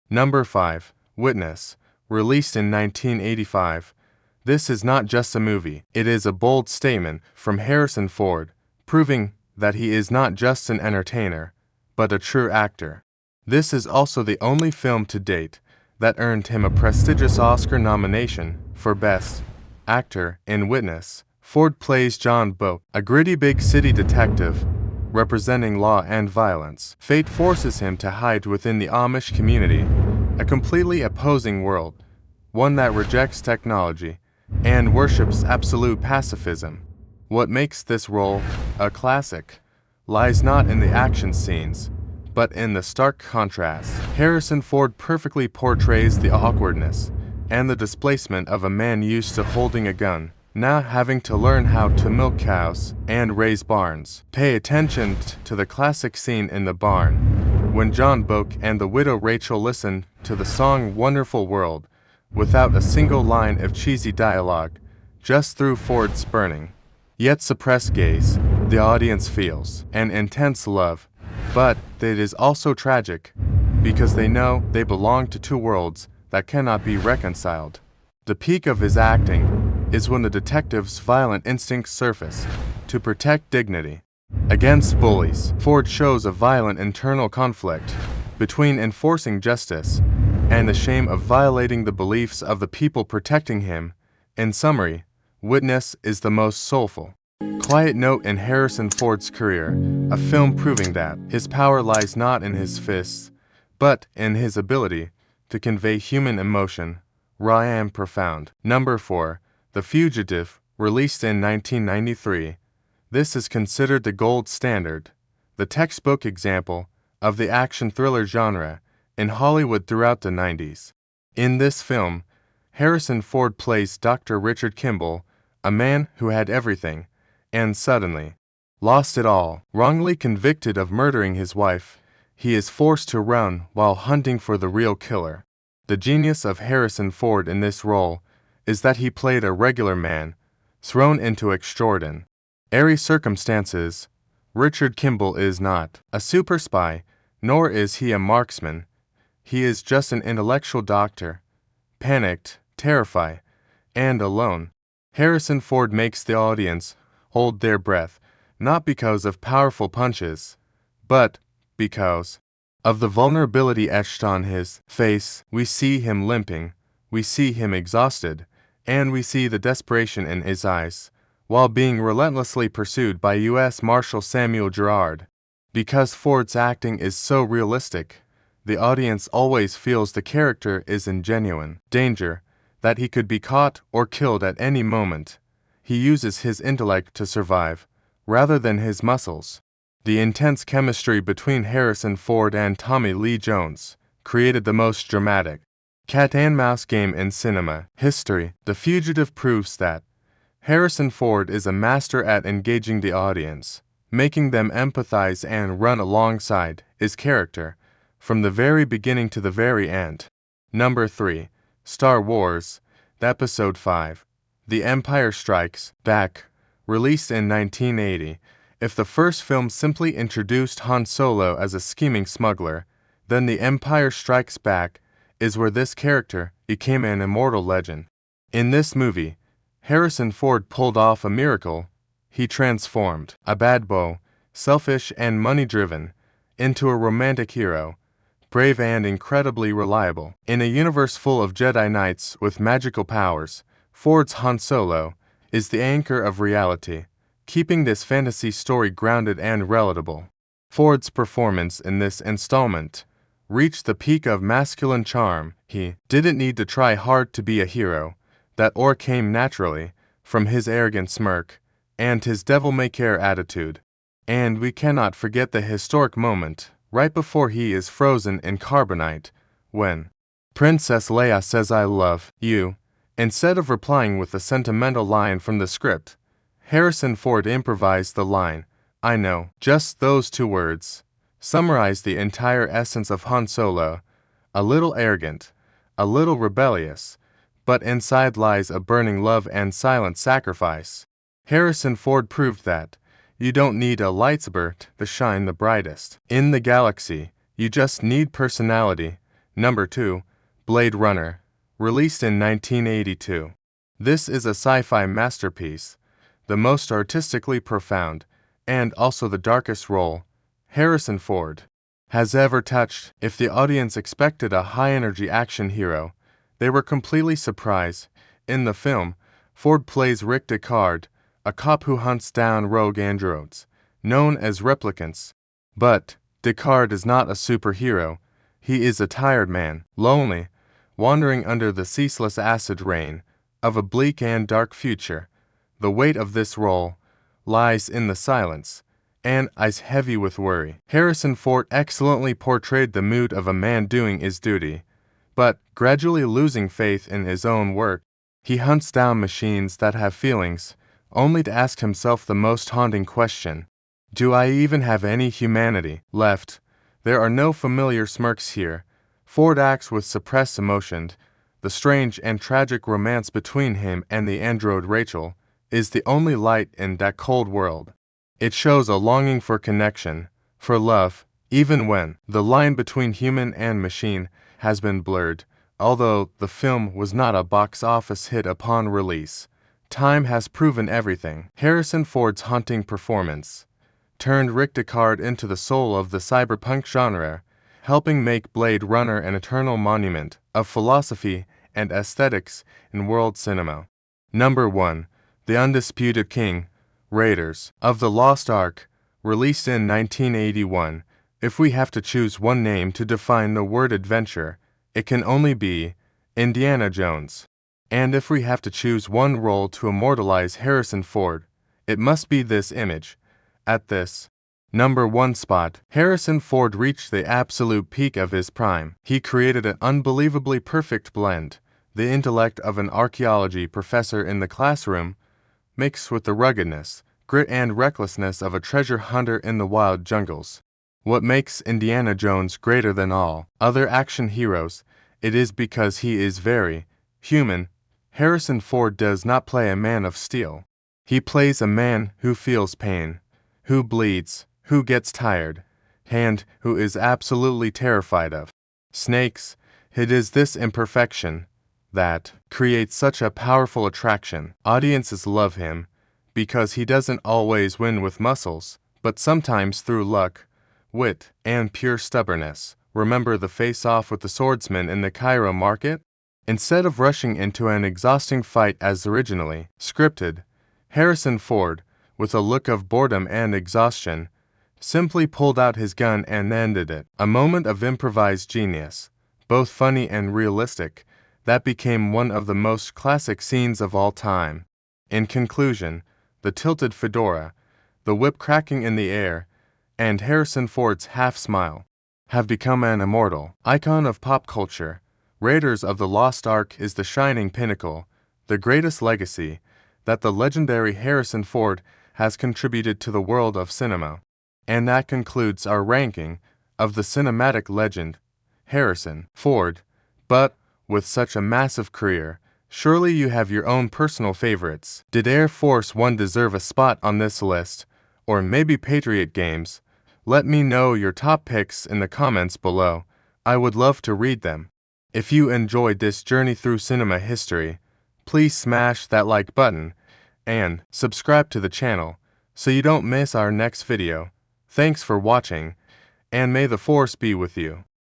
Number 5. Witness, released in 1985. This is not just a movie, it is a bold statement from Harrison Ford, proving that he is not just an entertainer, but a true actor. This is also the only film to date that earned him a prestigious Oscar nomination for Best Actor in Witness. Ford plays John Boke, a gritty big city detective representing law and violence. Fate forces him to hide within the Amish community, a completely opposing world, one that rejects technology and worships absolute pacifism. What makes this role a classic lies not in the action scenes, but in the stark contrast. Harrison Ford perfectly portrays the awkwardness and the displacement of a man used to holding a gun, now having to learn how to milk cows and raise barns. Pay attention to the classic scene in the barn, when John Boke and the widow Rachel listen to the song Wonderful World, without a single line of cheesy dialogue, just through Ford's burning, yet suppressed gaze, the audience feels an intense love, but it is also tragic, because they know they belong to two worlds that cannot be reconciled. The peak of his acting is when the detective's violent instincts surface to protect dignity against bullies. Ford shows a violent internal conflict between enforcing justice and the shame of violating the beliefs of the people protecting him. In summary, Witness is the most soulful, quiet note in Harrison Ford's career, a film proving that his power lies not in his fists, but in his ability to convey human emotion, raw and profound. Number 4. The Fugitive, released in 1993. This is considered the gold standard, the textbook example of the action thriller genre in Hollywood throughout the 90s. In this film, Harrison Ford plays Dr. Richard Kimball, a man who had everything, and suddenly lost it all. Wrongly convicted of murdering his wife, he is forced to run while hunting for the real killer. The genius of Harrison Ford in this role is that he played a regular man, thrown into extraordinary circumstances. Richard Kimball is not a super spy, nor is he a marksman. He is just an intellectual doctor, panicked, terrified, and alone. Harrison Ford makes the audience hold their breath, not because of powerful punches, but because of the vulnerability etched on his face. We see him limping, we see him exhausted, and we see the desperation in his eyes, while being relentlessly pursued by U.S. Marshal Samuel Gerard. Because Ford's acting is so realistic, the audience always feels the character is in genuine danger, that he could be caught or killed at any moment. He uses his intellect to survive, rather than his muscles. The intense chemistry between Harrison Ford and Tommy Lee Jones created the most dramatic cat-and-mouse game in cinema history. The Fugitive proves that Harrison Ford is a master at engaging the audience, making them empathize and run alongside his character from the very beginning to the very end. Number 3. Star Wars, Episode 5. The Empire Strikes Back, released in 1980. If the first film simply introduced Han Solo as a scheming smuggler, then The Empire Strikes Back is where this character became an immortal legend. In this movie, Harrison Ford pulled off a miracle. He transformed a bad boy, selfish and money-driven, into a romantic hero, brave and incredibly reliable. In a universe full of Jedi Knights with magical powers, Ford's Han Solo is the anchor of reality, keeping this fantasy story grounded and relatable. Ford's performance in this installment reached the peak of masculine charm. He didn't need to try hard to be a hero. That aura came naturally from his arrogant smirk and his devil-may-care attitude. And we cannot forget the historic moment right before he is frozen in carbonite, when Princess Leia says "I love you." Instead of replying with a sentimental line from the script, Harrison Ford improvised the line, "I know." Just those two words summarize the entire essence of Han Solo, a little arrogant, a little rebellious, but inside lies a burning love and silent sacrifice. Harrison Ford proved that you don't need a lightsaber to shine the brightest in the galaxy. You just need personality, Number 2. Blade Runner, released in 1982. This is a sci-fi masterpiece, the most artistically profound, and also the darkest role Harrison Ford has ever touched. If the audience expected a high-energy action hero, they were completely surprised. In the film, Ford plays Rick Deckard, a cop who hunts down rogue androids, known as replicants. But Deckard is not a superhero. He is a tired man, lonely, wandering under the ceaseless acid rain of a bleak and dark future. The weight of this role lies in the silence, and eyes heavy with worry. Harrison Ford excellently portrayed the mood of a man doing his duty, but gradually losing faith in his own work. He hunts down machines that have feelings, only to ask himself the most haunting question: do I even have any humanity left? There are no familiar smirks here. Ford acts with suppressed emotion. The strange and tragic romance between him and the android Rachel is the only light in that cold world. It shows a longing for connection, for love, even when the line between human and machine has been blurred. Although the film was not a box office hit upon release, time has proven everything. Harrison Ford's haunting performance turned Rick Deckard into the soul of the cyberpunk genre, helping make Blade Runner an eternal monument of philosophy and aesthetics in world cinema. Number 1. The Undisputed King, Raiders of the Lost Ark, released in 1981. If we have to choose one name to define the word adventure, it can only be Indiana Jones. And if we have to choose one role to immortalize Harrison Ford, it must be this image. At this number 1 spot, Harrison Ford reached the absolute peak of his prime. He created an unbelievably perfect blend, the intellect of an archaeology professor in the classroom, mixed with the ruggedness, grit and recklessness of a treasure hunter in the wild jungles. What makes Indiana Jones greater than all other action heroes, it is because he is very human. Harrison Ford does not play a man of steel. He plays a man who feels pain, who bleeds, who gets tired, and who is absolutely terrified of snakes. It is this imperfection that creates such a powerful attraction. Audiences love him because he doesn't always win with muscles, but sometimes through luck, wit, and pure stubbornness. Remember the face-off with the swordsman in the Cairo market? Instead of rushing into an exhausting fight as originally scripted, Harrison Ford, with a look of boredom and exhaustion, simply pulled out his gun and ended it. A moment of improvised genius, both funny and realistic, that became one of the most classic scenes of all time. In conclusion, the tilted fedora, the whip cracking in the air, and Harrison Ford's half-smile have become an immortal icon of pop culture. Raiders of the Lost Ark is the shining pinnacle, the greatest legacy that the legendary Harrison Ford has contributed to the world of cinema. And that concludes our ranking of the cinematic legend, Harrison Ford. But with such a massive career, surely you have your own personal favorites. Did Air Force One deserve a spot on this list, or maybe Patriot Games? Let me know your top picks in the comments below. I would love to read them. If you enjoyed this journey through cinema history, please smash that like button and subscribe to the channel so you don't miss our next video. Thanks for watching, and may the Force be with you.